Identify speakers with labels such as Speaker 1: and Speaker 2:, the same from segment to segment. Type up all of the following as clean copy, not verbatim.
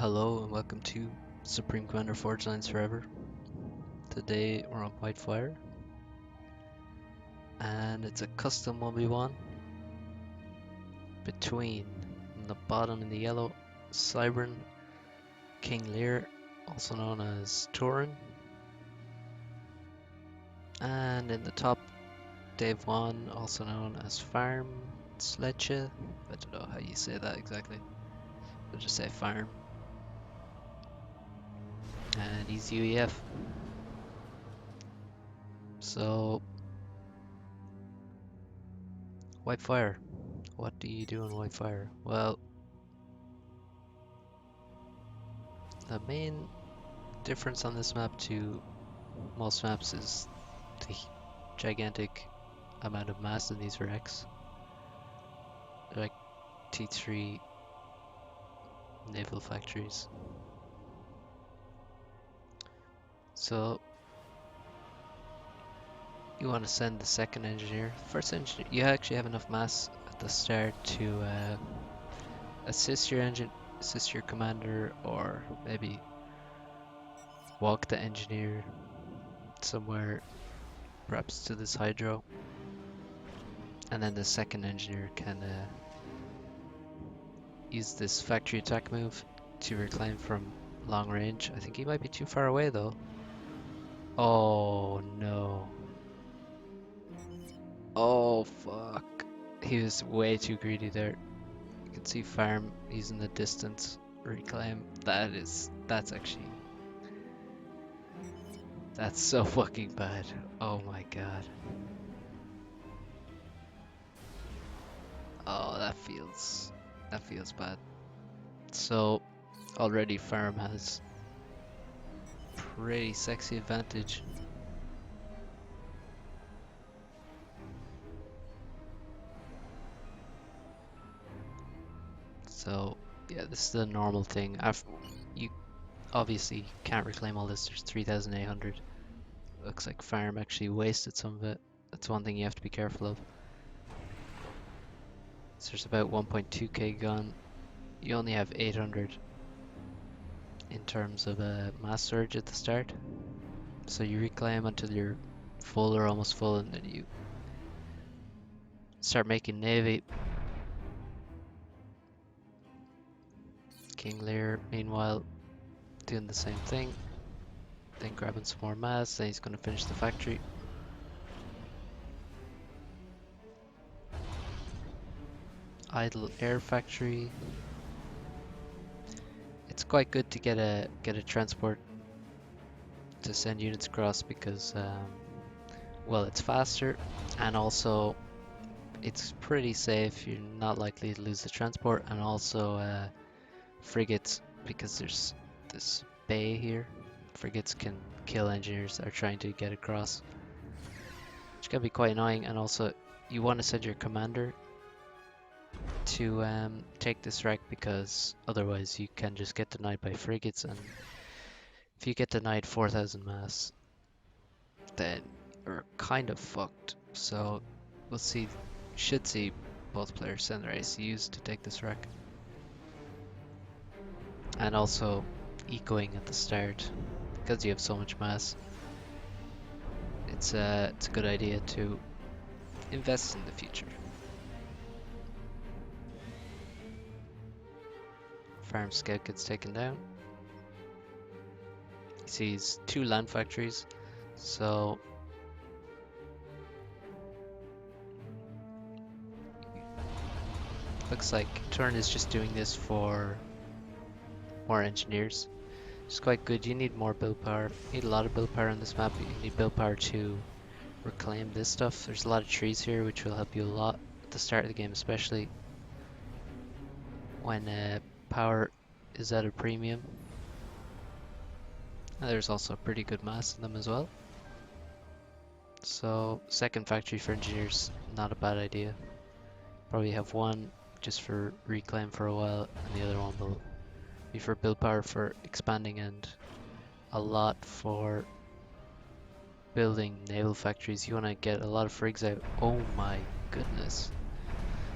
Speaker 1: Hello and welcome to Supreme Commander Forge Lines Forever. Today we're on Whitefire and it's a custom 1v1 between, in the bottom in the yellow, Cybran, King Lear, also known as Turin, and in the top, Dave1, also known as Farm Sledge. I don't know how you say that exactly, I'll just say Farm. And he's UEF. So, Whitefire. What do you do on Whitefire? Well, the main difference on this map to most maps is the gigantic amount of mass in these wrecks. They're like T3 naval factories. So you want to send the second engineer. First engineer, you actually have enough mass at the start to assist your commander, or maybe walk the engineer somewhere, perhaps to this hydro, and then the second engineer can use this factory attack move to reclaim from long range. I think he might be too far away though. Oh no. Oh fuck. He was way too greedy there. You can see Farm, he's in the distance. Reclaim. That's actually, that's so fucking bad. Oh my god. Oh, that feels bad. So already Farm has pretty sexy advantage. So yeah, this is the normal thing. You obviously can't reclaim all this. There's 3,800. Looks like Farm actually wasted some of it. That's one thing you have to be careful of. So there's about 1.2k gone. You only have 800 in terms of a mass surge at the start. So you reclaim until you're full or almost full, and then you start making navy. King Lear, meanwhile, doing the same thing. Then grabbing some more mass, then he's going to finish the factory. Idle air factory. It's quite good to get a transport to send units across because well, it's faster and also it's pretty safe. You're not likely to lose the transport, and also frigates, because there's this bay here. Frigates can kill engineers that are trying to get across, which can be quite annoying. And also you want to send your commander to take this wreck, because otherwise you can just get denied by frigates, and if you get denied 4,000 mass, then you're kind of fucked. So we'll see, should see both players send their ACUs to take this wreck. And also ecoing at the start, because you have so much mass, it's a good idea to invest in the future. Farm Scout gets taken down. He sees 2 land factories, so looks like Turin is just doing this for more engineers. It's quite good. You need more build power. You need a lot of build power on this map. You need build power to reclaim this stuff. There's a lot of trees here, which will help you a lot at the start of the game, especially when power is at a premium. And there's also pretty good mass in them as well. So second factory for engineers, not a bad idea. Probably have one just for reclaim for a while, and the other one will be for build power for expanding, and a lot for building naval factories. You want to get a lot of frigs out. Oh my goodness.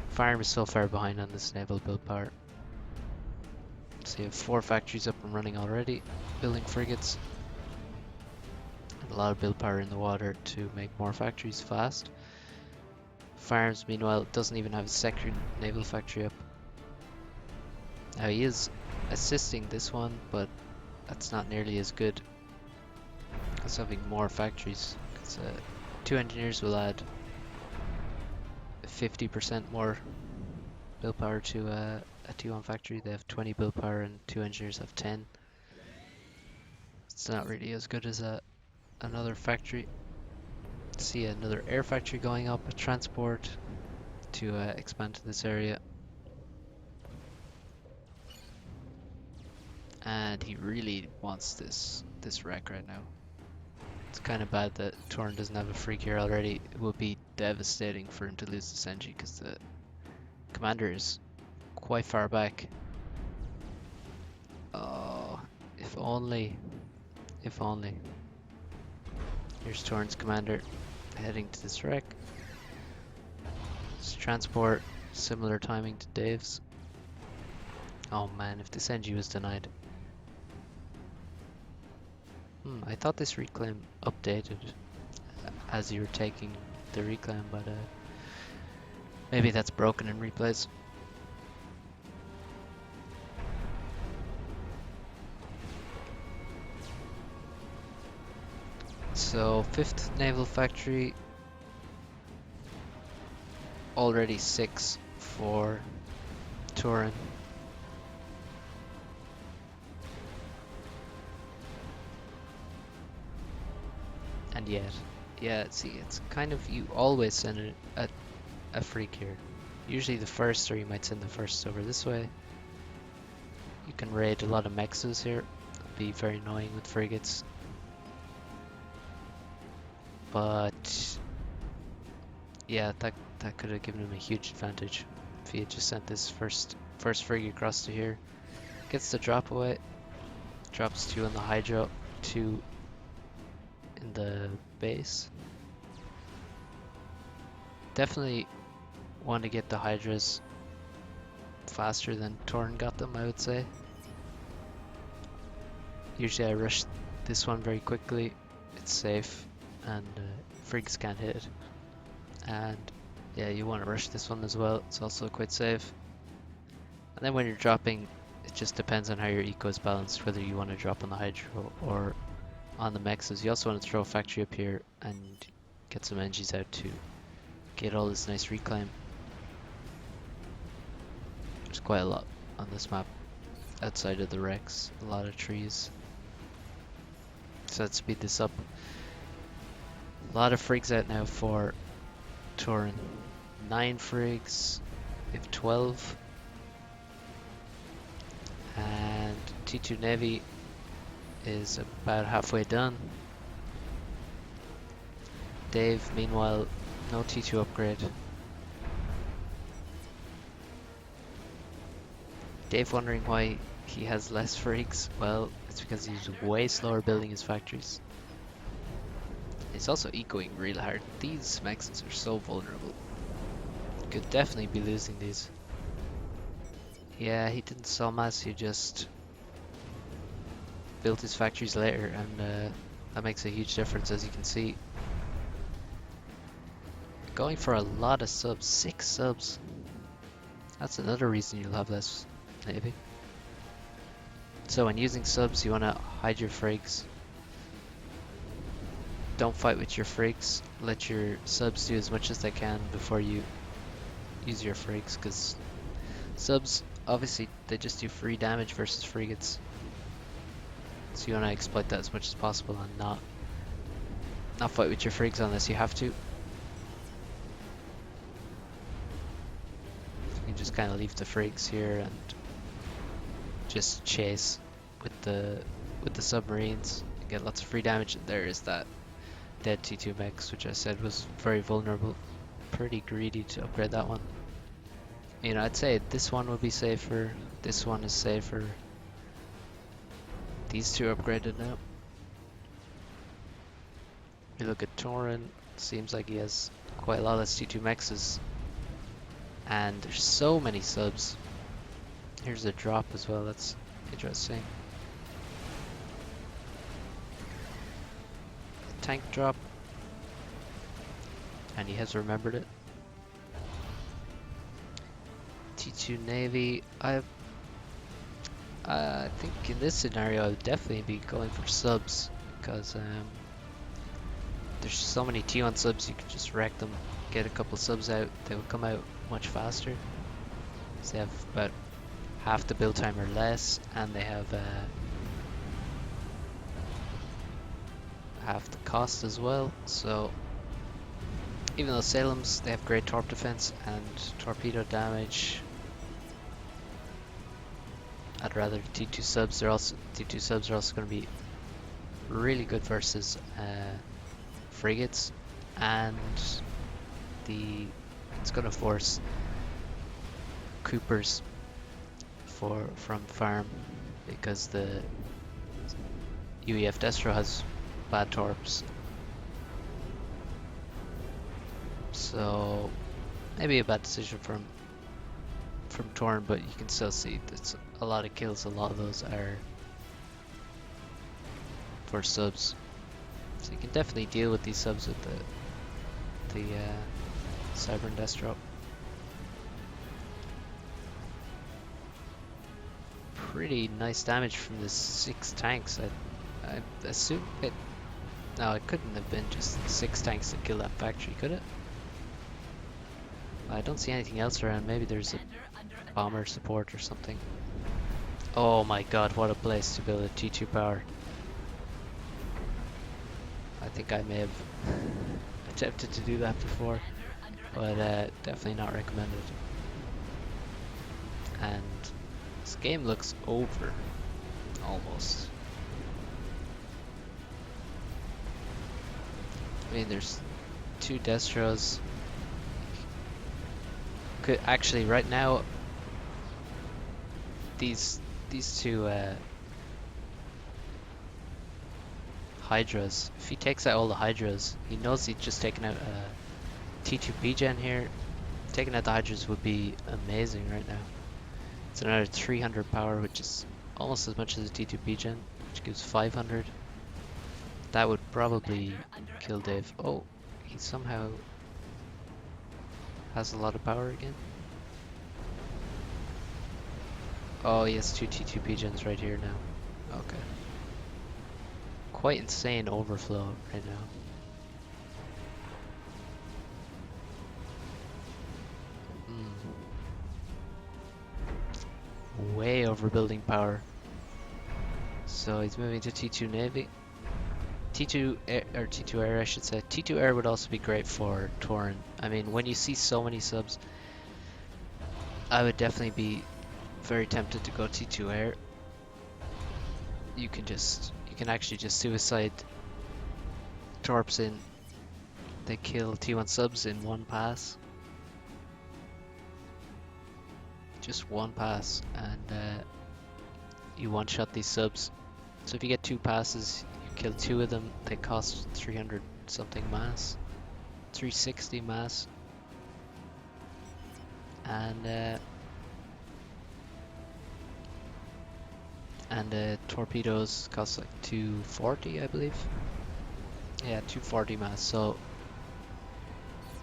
Speaker 1: Farm is so far behind on this naval build power. So you have 4 factories up and running already, building frigates. And a lot of build power in the water to make more factories fast. Farms, meanwhile, doesn't even have a second naval factory up. Now he is assisting this one, but that's not nearly as good as having more factories. Because 2 engineers will add 50% more build power to a T1 factory. They have 20 build power and 2 engineers have 10. It's not really as good as another factory. See another air factory going up, a transport to expand to this area. And he really wants this wreck right now. It's kind of bad that Turin doesn't have a freak here already. It would be devastating for him to lose this Senji because the commander is quite far back. Oh, if only. If only. Here's Turin's commander heading to this wreck. It's transport, similar timing to Dave's. Oh man, if this NG was denied. I thought this reclaim updated as you were taking the reclaim, but maybe that's broken in replays. So 5th naval factory, already 6 for Turin. And yet, yeah, see, it's kind of, you always send a freak here. Usually the first, or you might send the first over this way. You can raid a lot of mexes here. It'll be very annoying with frigates. But yeah, that could have given him a huge advantage if he had just sent this first frigate across to here. Gets the drop away. Drops 2 on the hydro, 2 in the base. Definitely want to get the hydras faster than Turin got them, I would say. Usually I rush this one very quickly. It's safe and frigs can't hit it. And yeah, you want to rush this one as well. It's also quite safe. And then when you're dropping, it just depends on how your eco is balanced, whether you want to drop on the hydro or on the mexes. You also want to throw a factory up here and get some engines out to get all this nice reclaim. There's quite a lot on this map outside of the wrecks, a lot of trees. So let's speed this up. A lot of frigs out now for Turin. 9 frigs, we have 12. And T2 Navy is about halfway done. Dave, meanwhile, no T2 upgrade. Dave wondering why he has less frigs. Well, it's because he's way slower building his factories. He's also ecoing real hard. These mexes are so vulnerable. Could definitely be losing these. Yeah, he didn't sell mass, he just built his factories later, and that makes a huge difference, as you can see. Going for a lot of subs, 6 subs. That's another reason you'll have less navy. So when using subs, you want to hide your frigs. Don't fight with your frigs. Let your subs do as much as they can before you use your frigs, because subs, obviously, they just do free damage versus frigates. So you want to exploit that as much as possible and not fight with your frigs unless you have to. You just kind of leave the frigs here and just chase with the submarines and get lots of free damage. And there is that dead T2 mechs, which I said was very vulnerable. Pretty greedy to upgrade that one. You know, I'd say this one would be safer. This one is safer. These 2 upgraded now. You look at Turin, seems like he has quite a lot of T2 mexes. And there's so many subs. Here's a drop as well, that's Interesting. Tank drop. And he has remembered it. T2 Navy. I think in this scenario I would definitely be going for subs because there's so many T1 subs, you could just wreck them, get a couple subs out, they will come out much faster. So they have about half the build time or less, and they have half the cost as well. So even though Salem's, they have great torp defense and torpedo damage, I'd rather T2 subs. T2 subs are also going to be really good versus frigates, and it's going to force Coopers from farm because the UEF Destro has bad torps. So maybe a bad decision from Turin, but you can still see that's a lot of kills. A lot of those are for subs, so you can definitely deal with these subs with the Cyber and Destro. Pretty nice damage from the 6 tanks. I assume it. No, it couldn't have been just 6 tanks that killed that factory, could it? I don't see anything else around. Maybe there's a bomber support or something. Oh my god, what a place to build a T2 power. I think I may have attempted to do that before, but definitely not recommended. And this game looks over, almost. I mean, there's 2 Destros. Could actually right now these 2 Hydras, if he takes out all the Hydras, he knows he's just taken out a T2 P-Gen here. Taking out the Hydras would be amazing right now. It's another 300 power, which is almost as much as a T2 P-Gen, which gives 500. That would probably kill Dave. Oh, he somehow has a lot of power again. Oh, he has 2 T2 P-Gens right here now. Okay. Quite insane overflow right now. Way overbuilding power. So he's moving to T2 Navy. T2 Air, or T2 Air I should say. T2 Air would also be great for Turin. I mean, when you see so many subs, I would definitely be very tempted to go T2 Air. You can actually just suicide torps in. They kill T1 subs in one pass. Just one pass, and you one-shot these subs. So if you get 2 passes, you kill 2 of them. They cost 300 something mass, 360 mass, and torpedoes cost like 240, I believe. Yeah, 240 mass. So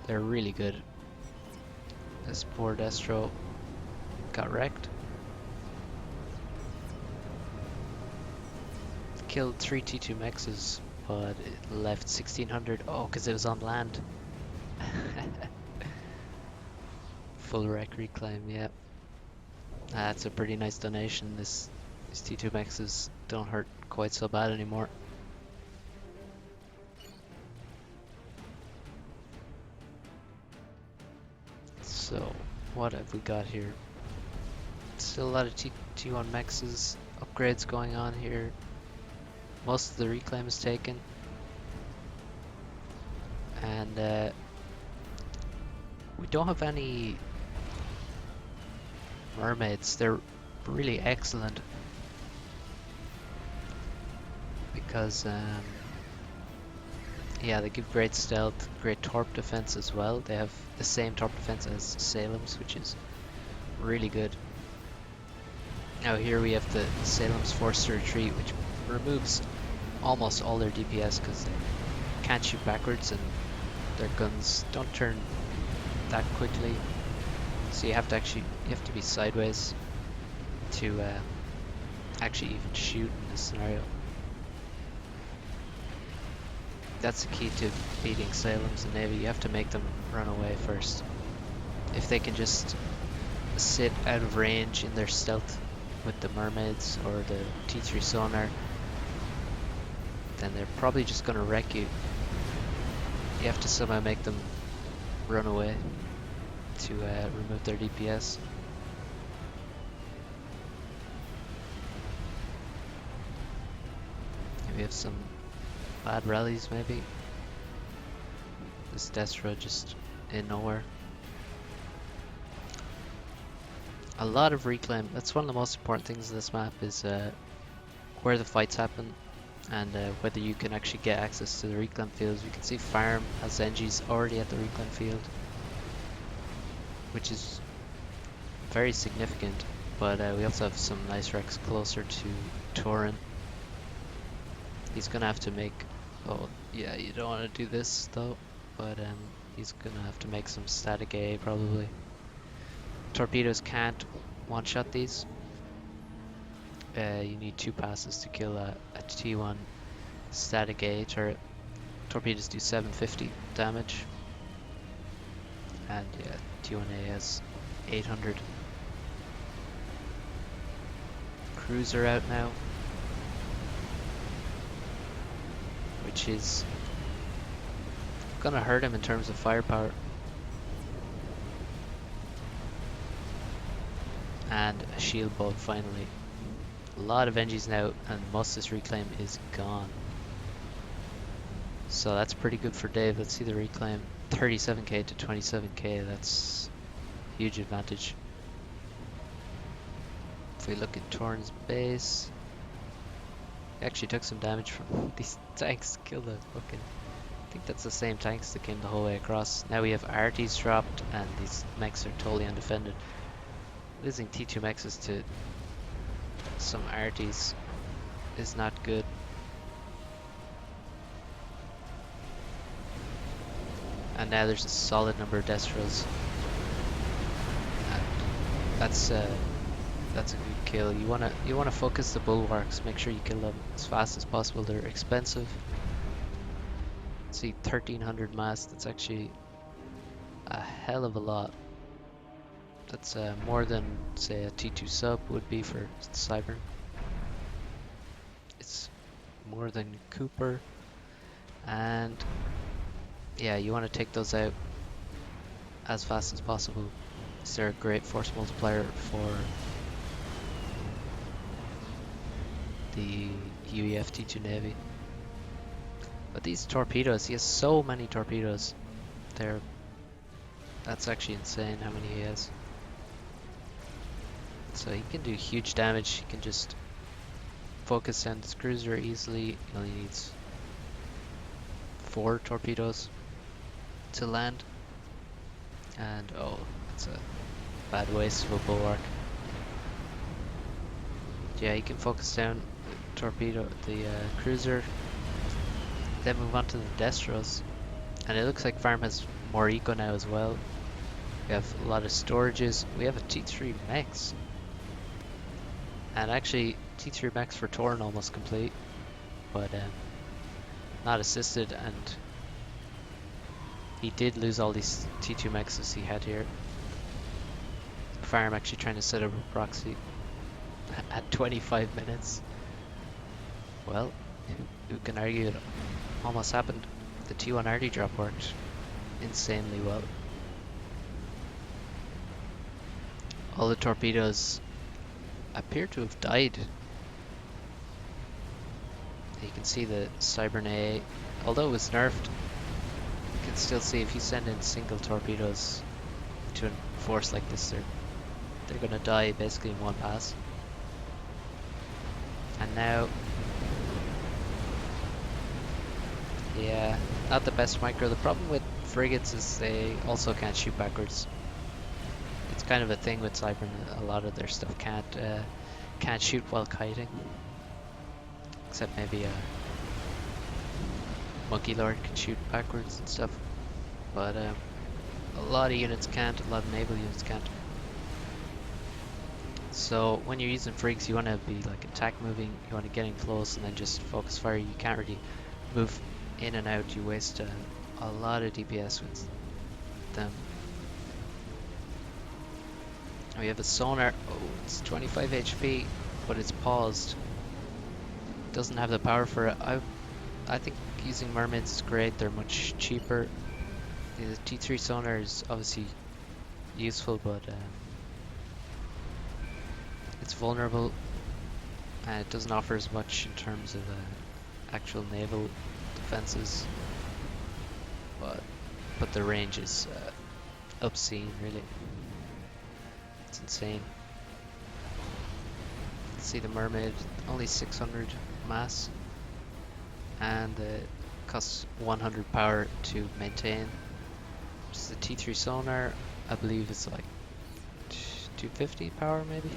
Speaker 1: they're really good. This poor Destro got wrecked. Killed 3 T2 mexes, but it left 1600. Oh, because it was on land. Full wreck reclaim, yeah. That's a pretty nice donation. These T2 mexes don't hurt quite so bad anymore. So, what have we got here? Still a lot of T1 mexes, upgrades going on here. Most of the reclaim is taken. And we don't have any mermaids. They're really excellent because yeah, they give great stealth, great torp defense as well. They have the same torp defense as Salem's, which is really good. Now here we have the Salem's forced to retreat, which removes almost all their DPS because they can't shoot backwards and their guns don't turn that quickly. So you have to be sideways to actually even shoot in this scenario. That's the key to beating Salem's and Navy. You have to make them run away first. If they can just sit out of range in their stealth with the mermaids or the T3 sonar, then they're probably just going to wreck you. You have to somehow make them run away to remove their DPS. We have some bad rallies maybe. This Destra just in nowhere. A lot of reclaim. That's one of the most important things in this map is where the fights happen and whether you can actually get access to the reclaim fields. You can see Farm has Zenji's already at the reclaim field, which is very significant, but we also have some nice wrecks closer to Turin. He's gonna have to make, oh yeah, you don't want to do this though, but he's gonna have to make some static A probably. Torpedoes can't one-shot these. You need 2 passes to kill a T1 static A turret. Torpedoes do 750 damage. And yeah, T1A has 800. Cruiser out now, which is gonna hurt him in terms of firepower. And a shield bolt finally. A lot of NGs now, and most of this reclaim is gone. So that's pretty good for Dave. Let's see the reclaim. 37k to 27k, that's huge advantage. If we look at Torn's base, he actually took some damage from these tanks to kill the fucking... I think that's the same tanks that came the whole way across. Now we have arties dropped and these mechs are totally undefended. Losing T2 mechs to some arties is not good. And now there's a solid number of Destros. And that's a good kill. You wanna focus the bulwarks. Make sure you kill them as fast as possible. They're expensive. See, 1300 mass. That's actually a hell of a lot. That's more than, say, a T2 sub would be for Cybern. It's more than Cooper. And yeah, you want to take those out as fast as possible. They're a great force multiplier for the UEF T2 Navy. But these torpedoes, he has so many torpedoes. That's actually insane how many he has. So he can do huge damage. He can just focus on this cruiser easily. He only needs 4 torpedoes to land. And oh, that's a bad waste of a bulwark. Yeah, he can focus down the torpedo, the cruiser, then move on to the Destros. And it looks like Farm has more eco now as well. We have a lot of storages. We have a T3 mechs. And actually, T3 mechs for Turin almost complete. But not assisted, and he did lose all these T2 mechs as he had here. Farm actually trying to set up a proxy at 25 minutes. Well, who can argue it almost happened. The T1 RD drop worked insanely well. All the torpedoes appear to have died. You can see the Cybern A, although it was nerfed, you can still see if you send in single torpedoes to a force like this, they're gonna die basically in one pass. And now, yeah, not the best micro. The problem with frigates is they also can't shoot backwards. It's kind of a thing with Cybern. A lot of their stuff can't can't shoot while kiting. Except maybe a Monkey Lord can shoot backwards and stuff. But a lot of units can't, a lot of naval units can't. So when you're using frigs, you want to be like attack moving, you want to get in close and then just focus fire. You can't really move in and out, you waste a lot of DPS with them. We have a sonar, oh, it's 25 HP, but it's paused. Doesn't have the power for it. I think using mermaids is great, they're much cheaper. The T3 sonar is obviously useful, but it's vulnerable and it doesn't offer as much in terms of actual naval defenses. But the range is obscene, really. It's insane. See the mermaid, only 600 mass, and it costs 100 power to maintain. Just the T3 sonar, I believe it's like 250 power maybe,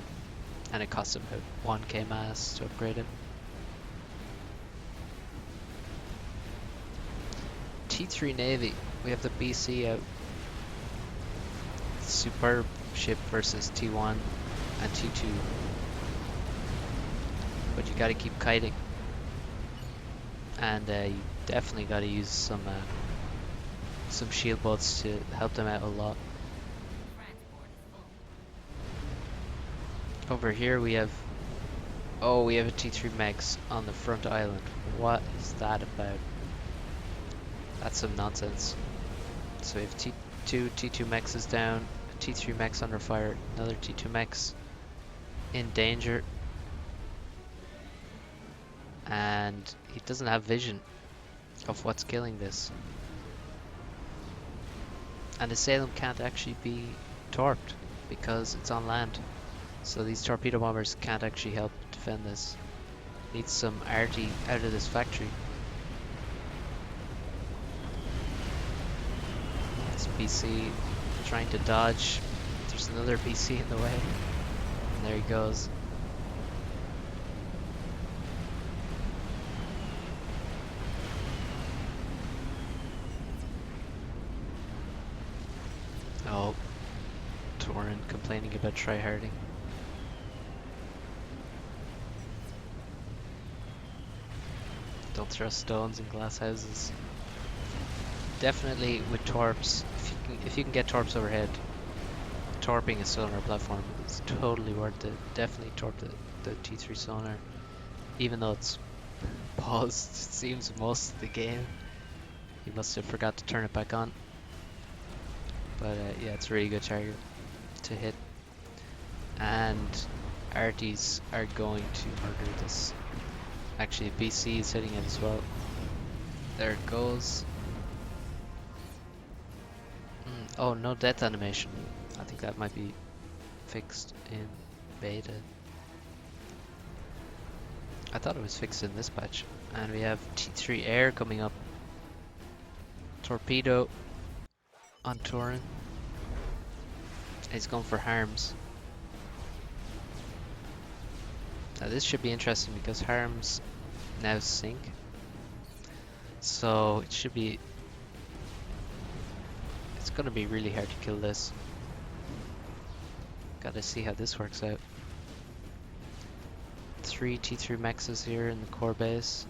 Speaker 1: and it costs about 1k mass to upgrade it. T3 Navy, we have the BC out. Superb ship versus T1 and T2. But you gotta keep kiting. And you definitely gotta use some shield boats to help them out a lot. Over here we have a T3 Mex on the front island. What is that about? That's some nonsense. So we have T2 Mexes down, a T3 Mex under fire, another T2 Mex in danger. And he doesn't have vision of what's killing this. And the Salem can't actually be torped because it's on land. So these torpedo bombers can't actually help defend this. Needs some arty out of this factory. This BC trying to dodge. There's another BC in the way. And there he goes. Oh, Turin complaining about tryharding. Don't throw stones in glass houses. Definitely with torps, if you can get torps overhead, torping a sonar platform is totally worth it. Definitely torp the T3 sonar, even though it's paused. It seems most of the game. He must have forgot to turn it back on. But yeah, it's a really good target to hit. And arties are going to murder this. Actually, BC is hitting it as well. There it goes. Oh, no death animation. I think that might be fixed in beta. I thought it was fixed in this patch. And we have T3 Air coming up. Torpedo on Turin. He's going for harms. Now this should be interesting because harms now sink. So it should be... It's gonna be really hard to kill this. Gotta see how this works out. 3 T3 Mexes here in the core base.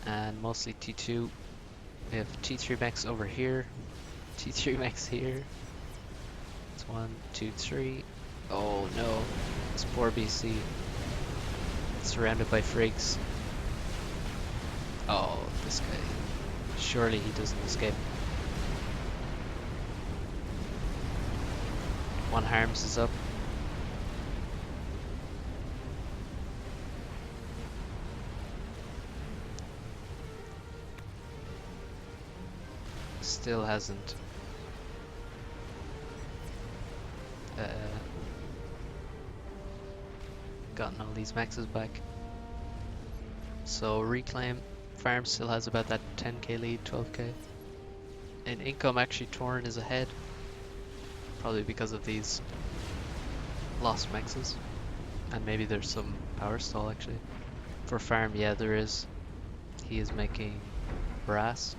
Speaker 1: And mostly T2. We have T3 Mex over here. T3 Mex here. It's 1, 2, 3. Oh no. It's poor BC. Surrounded by frigs. Oh, this guy. Surely he doesn't escape. One harms is up. Still hasn't gotten all these maxes back. So reclaim farm still has about that 10k lead, 12k. In income actually Turin is ahead. Probably because of these lost mexes. And maybe there's some power stall actually. For farm, yeah, there is. He is making brass.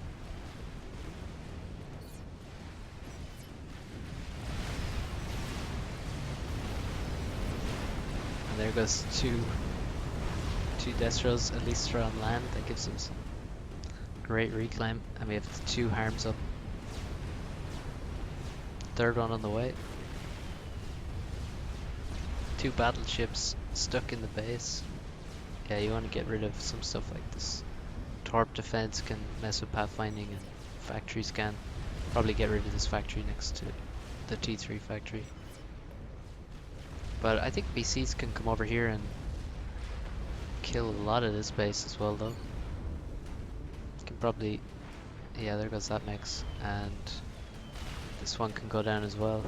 Speaker 1: And there goes two Destros. At least they're on land. That gives them some great reclaim. And we have 2 harms up. Third one on the way. 2 battleships stuck in the base. Yeah, you want to get rid of some stuff like this. Torp defense can mess with pathfinding, and factories can. Probably get rid of this factory next to the T3 factory. But I think BCs can come over here and kill a lot of this base as well though. Can probably... yeah, there goes that mix. And this one can go down as well.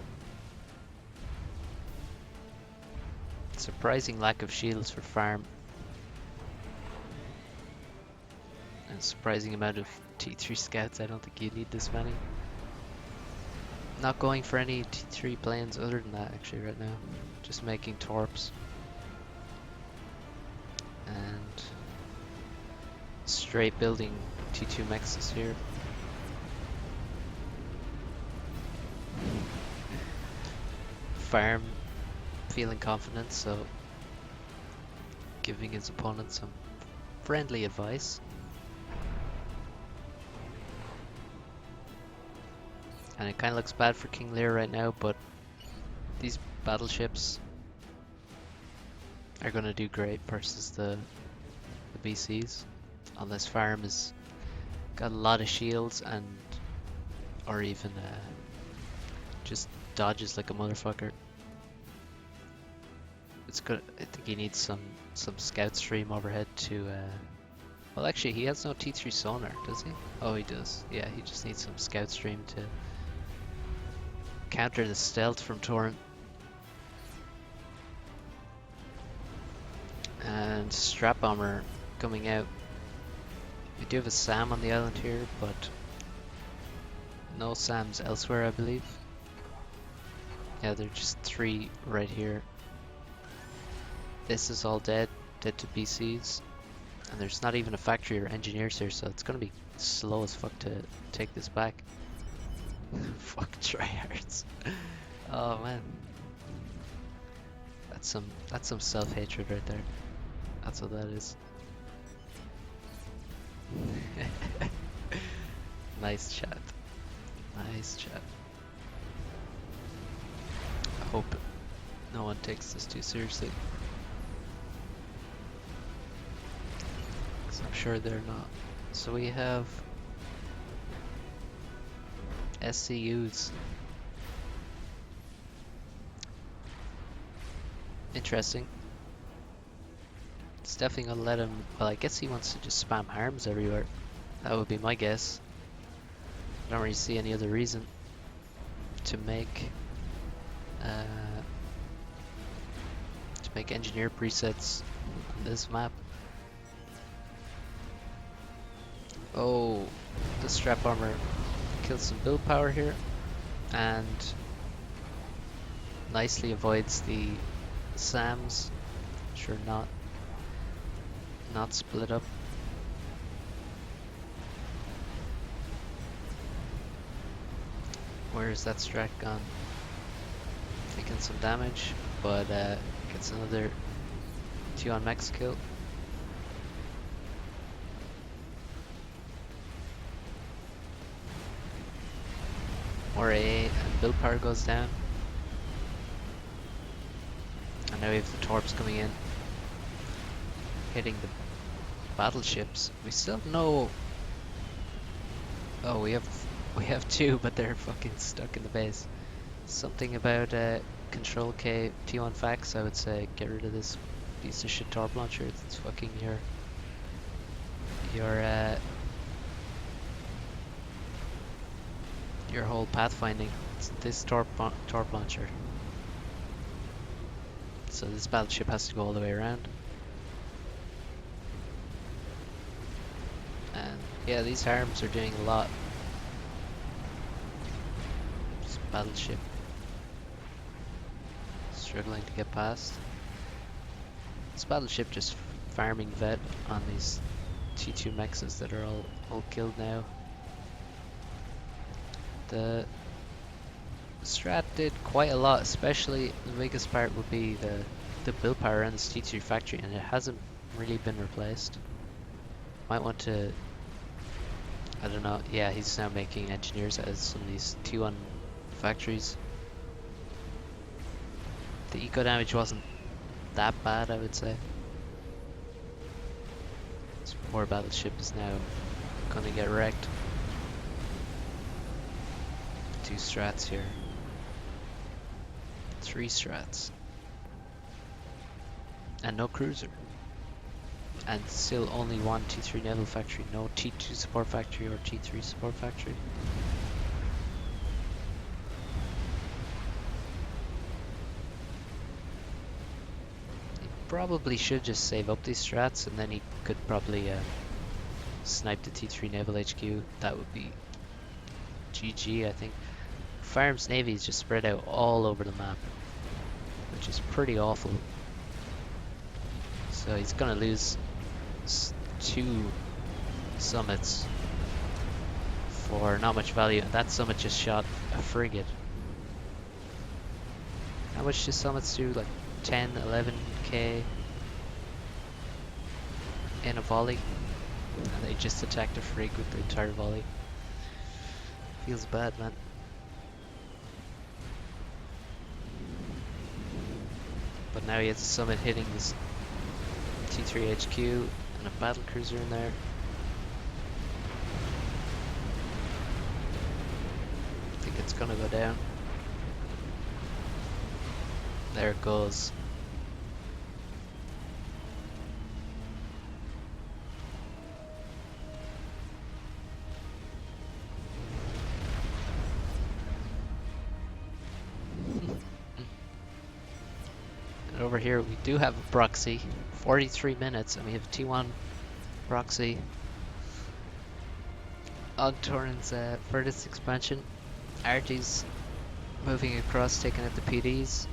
Speaker 1: Surprising lack of shields for farm. And surprising amount of T3 scouts. I don't think you need this many. Not going for any T3 planes other than that actually right now. Just making torps. And straight building T2 mexes here. Farm feeling confident, so giving his opponent some friendly advice. And it kind of looks bad for King Lear right now, but these battleships are going to do great versus the BCs. Unless farm has got a lot of shields and or even just dodges like a motherfucker. It's good. I think he needs some scout stream overhead to well actually he has no T3 sonar, does he? Oh, he does. Yeah, he just needs some scout stream to counter the stealth from Turin. And strap bomber coming out. We do have a SAM on the island here, but no SAMs elsewhere, I believe. Yeah, there are just 3 right here. This is all dead to BCs. And there's not even a factory or engineers here, so it's gonna be slow as fuck to take this back. Fuck tryhards. Oh man. That's some self-hatred right there. That's what that is. Nice chat. Nice chat. I hope no one takes this too seriously. 'Cause I'm sure they're not. So we have SCUs. Interesting. It's definitely gonna let him. Well, I guess he wants to just spam harms everywhere. That would be my guess. I don't really see any other reason to make engineer presets on this map. Oh, the strap armor kills some build power here and nicely avoids the SAMs. Sure, not split up. Where is that strat gone? Taking some damage, but gets another 2 on max kill. Or A, and build power goes down. And now we have the torps coming in, hitting the battleships. We still have no. Oh, we have 2, but they're fucking stuck in the base. Something about control K T1 fax. I would say get rid of this piece of shit torp launcher. It's fucking your whole pathfinding. It's this torp launcher. So this battleship has to go all the way around. And yeah, these harms are doing a lot. This battleship struggling to get past. This battleship just farming vet on these T2 mexes that are all killed now. The strat did quite a lot, especially the biggest part would be the build power around this T2 factory, and it hasn't really been replaced. Might want to, I don't know, yeah, he's now making engineers out of some of these T1 factories. The eco damage wasn't that bad, I would say. This poor battleship is now gonna get wrecked. 2 strats here. 3 strats. And no cruiser. And still only one T3 naval factory, no T2 support factory or T3 support factory. He probably should just save up these strats, and then he could probably snipe the T3 naval HQ. That would be GG, I think. Farm's navy is just spread out all over the map, which is pretty awful. So he's gonna lose 2 summits for not much value, and that summit just shot a frigate. How much do summits do? Like 10, 11k in a volley, and they just attacked a frigate with the entire volley. Feels bad, man. But now he has a summit hitting this T3 HQ and a battle cruiser in there. I think it's gonna go down. There it goes. And over here we do have a proxy. 43 minutes, and we have T1 proxy on Turin's furthest expansion. RG's moving across, taking out the PDs,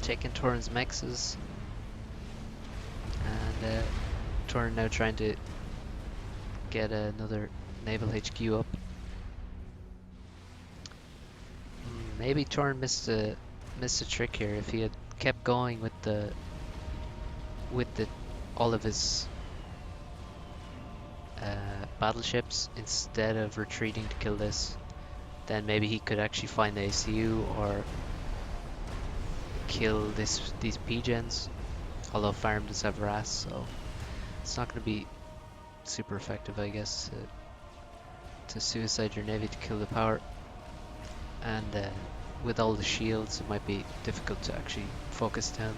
Speaker 1: taking Turin's mexes, and Turin now trying to get another naval HQ up. Maybe Turin missed a trick here. If he had kept going with all of his battleships instead of retreating to kill this, then maybe he could actually find the ACU or kill these P-gens. Although Farm does have RAS, so it's not going to be super effective, I guess, to suicide your navy to kill the power. And with all the shields, it might be difficult to actually focus down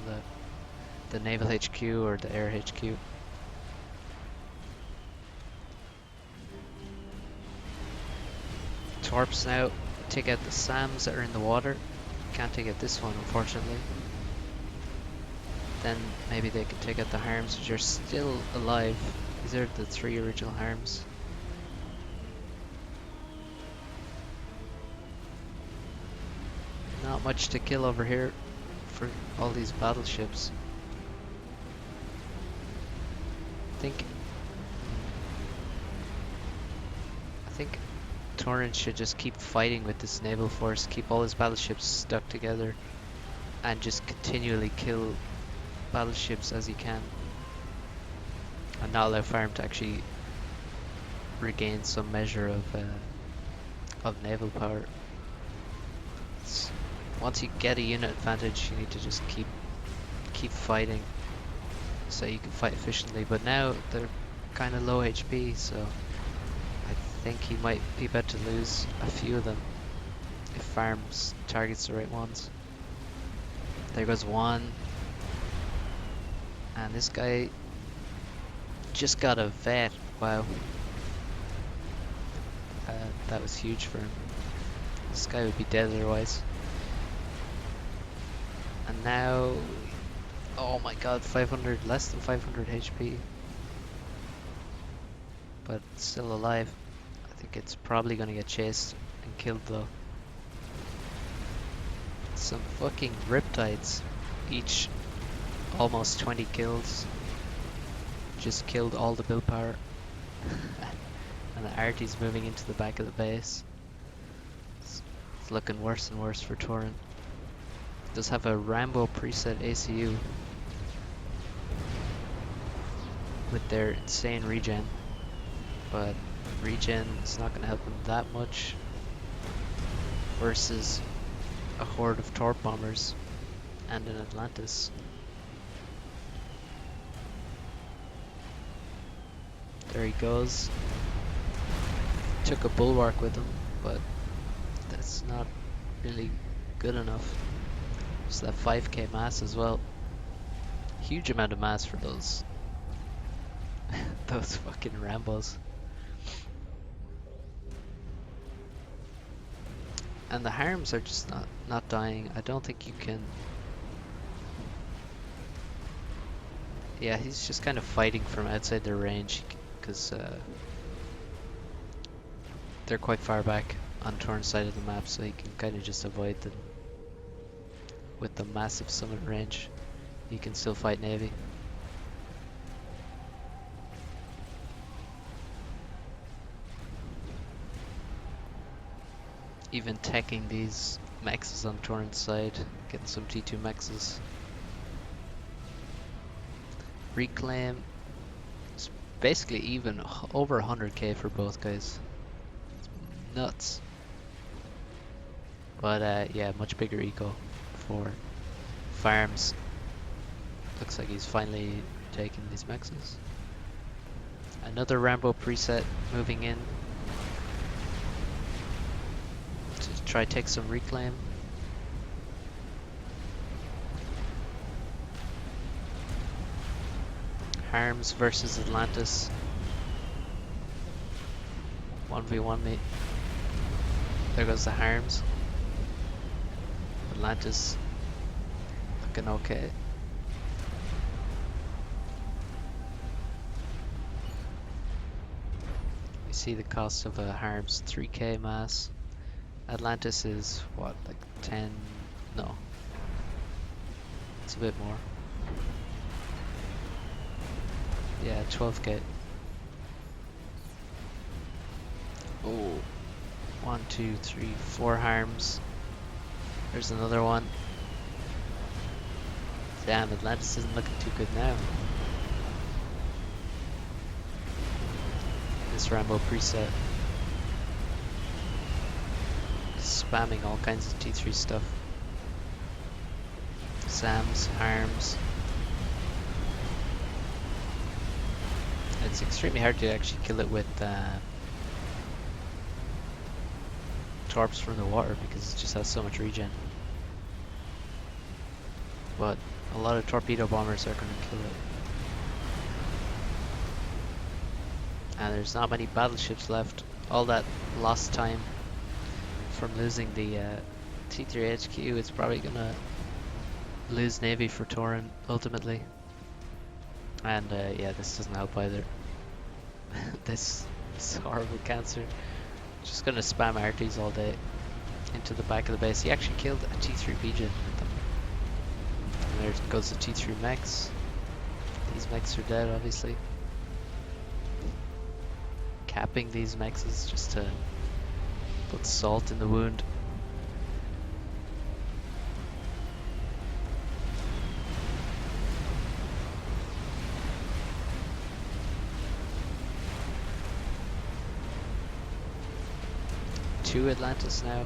Speaker 1: the naval HQ or the air HQ. Torps now take out the SAMs that are in the water. Can't take out this one, unfortunately. Then maybe they can take out the harms, which are still alive. These are the 3 original harms. Not much to kill over here for all these battleships. I think Turin should just keep fighting with this naval force, keep all his battleships stuck together, and just continually kill battleships as he can, and not allow Farm to actually regain some measure of naval power. Once you get a unit advantage, you need to just keep fighting so you can fight efficiently. But now they're kind of low HP, so I think he might be about to lose a few of them if Farms targets the right ones. There goes one, and this guy just got a vet. Wow, that was huge for him. This guy would be dead otherwise. And now, oh my god, 500, less than 500 HP. But still alive. I think it's probably going to get chased and killed though. Some fucking riptides, each almost 20 kills. Just killed all the build power. And the arty's moving into the back of the base. It's looking worse and worse for Turin. Does have a Rambo preset ACU with their insane regen, but regen is not going to help them that much versus a horde of torp bombers and an Atlantis. There he goes. Took a bulwark with him, but that's not really good enough. Just that 5k mass as well. Huge amount of mass for those those fucking Rambos. And the harms are just not dying. I don't think you can. Yeah, he's just kind of fighting from outside their range because they're quite far back on Turin's side of the map, so he can kind of just avoid them. With the massive summit range, he can still fight Navy. Even teching these mexes on Turin's side, getting some T2 mexes. Reclaim, it's basically even over 100k for both guys. It's nuts. But yeah, much bigger eco for farms. Looks like he's finally taking these mexes. Another Rambo preset moving in to try take some reclaim. Harms versus Atlantis. 1v1 me. There goes the Harms. Atlantis looking okay. You see the cost of a Harms 3k mass. Atlantis is what, like 10? No. It's a bit more. Yeah, 12k. Oh. 1, 2, 3, 4 harms. There's another one. Damn, Atlantis isn't looking too good now. This Rambo preset. Spamming all kinds of T3 stuff. SAMs, harms. It's extremely hard to actually kill it with torps from the water because it just has so much regen. But a lot of torpedo bombers are going to kill it. And there's not many battleships left. All that lost time from losing the T3 HQ is probably going to lose Navy for Turin ultimately. And yeah, this doesn't help either. This horrible cancer. Just gonna spam RTs all day into the back of the base. He actually killed a T3 Pigeon with them. And there goes the T3 mechs. These mechs are dead, obviously. Capping these mechs is just to put salt in the wound. Two Atlantis now.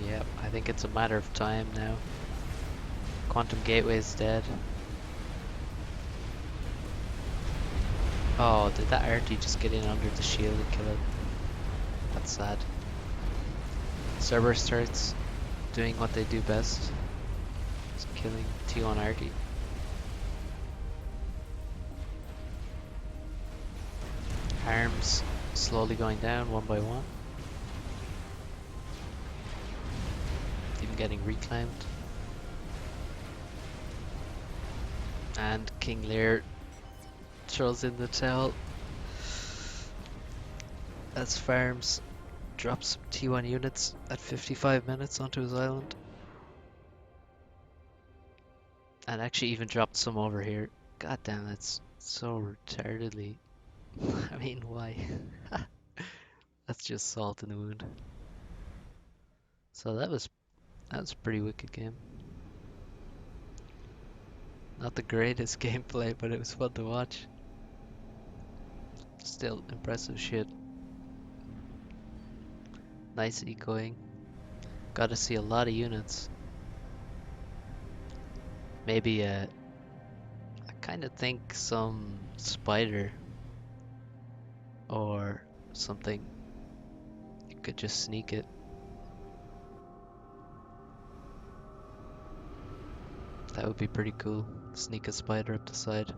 Speaker 1: Yep, I think it's a matter of time now. Quantum Gateway is dead. Oh, did that RT just get in under the shield and kill it? That's sad. Cerberus turrets doing what they do best. Just killing T1 RT. Harms slowly going down one by one. from getting reclaimed. And King Lear throws in the towel as Farms drops some T1 units at 55 minutes onto his island. And actually even dropped some over here. God damn, that's so retardedly. I mean, why? That's just salt in the wound. So that was a pretty wicked game. Not the greatest gameplay, but it was fun to watch. Still impressive shit. Nice ecoing. Got to see a lot of units. Maybe I kind of think some spider or something. You could just sneak it. That would be pretty cool. Sneak a spider up the side.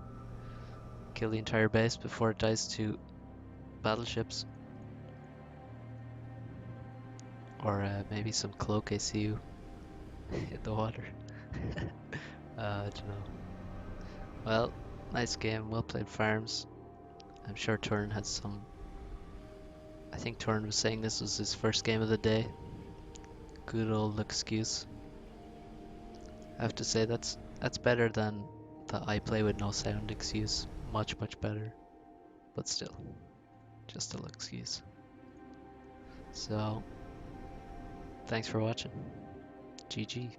Speaker 1: Kill the entire base before it dies to battleships. Or maybe some cloak ACU in the water. I don't know. Well, nice game. Well played, Farms. I'm sure Turin had some. I think Turin was saying this was his first game of the day. Good old excuse. I have to say that's better than the I play with no sound excuse. Much, much better. But still, just a little excuse. So, thanks for watching. GG.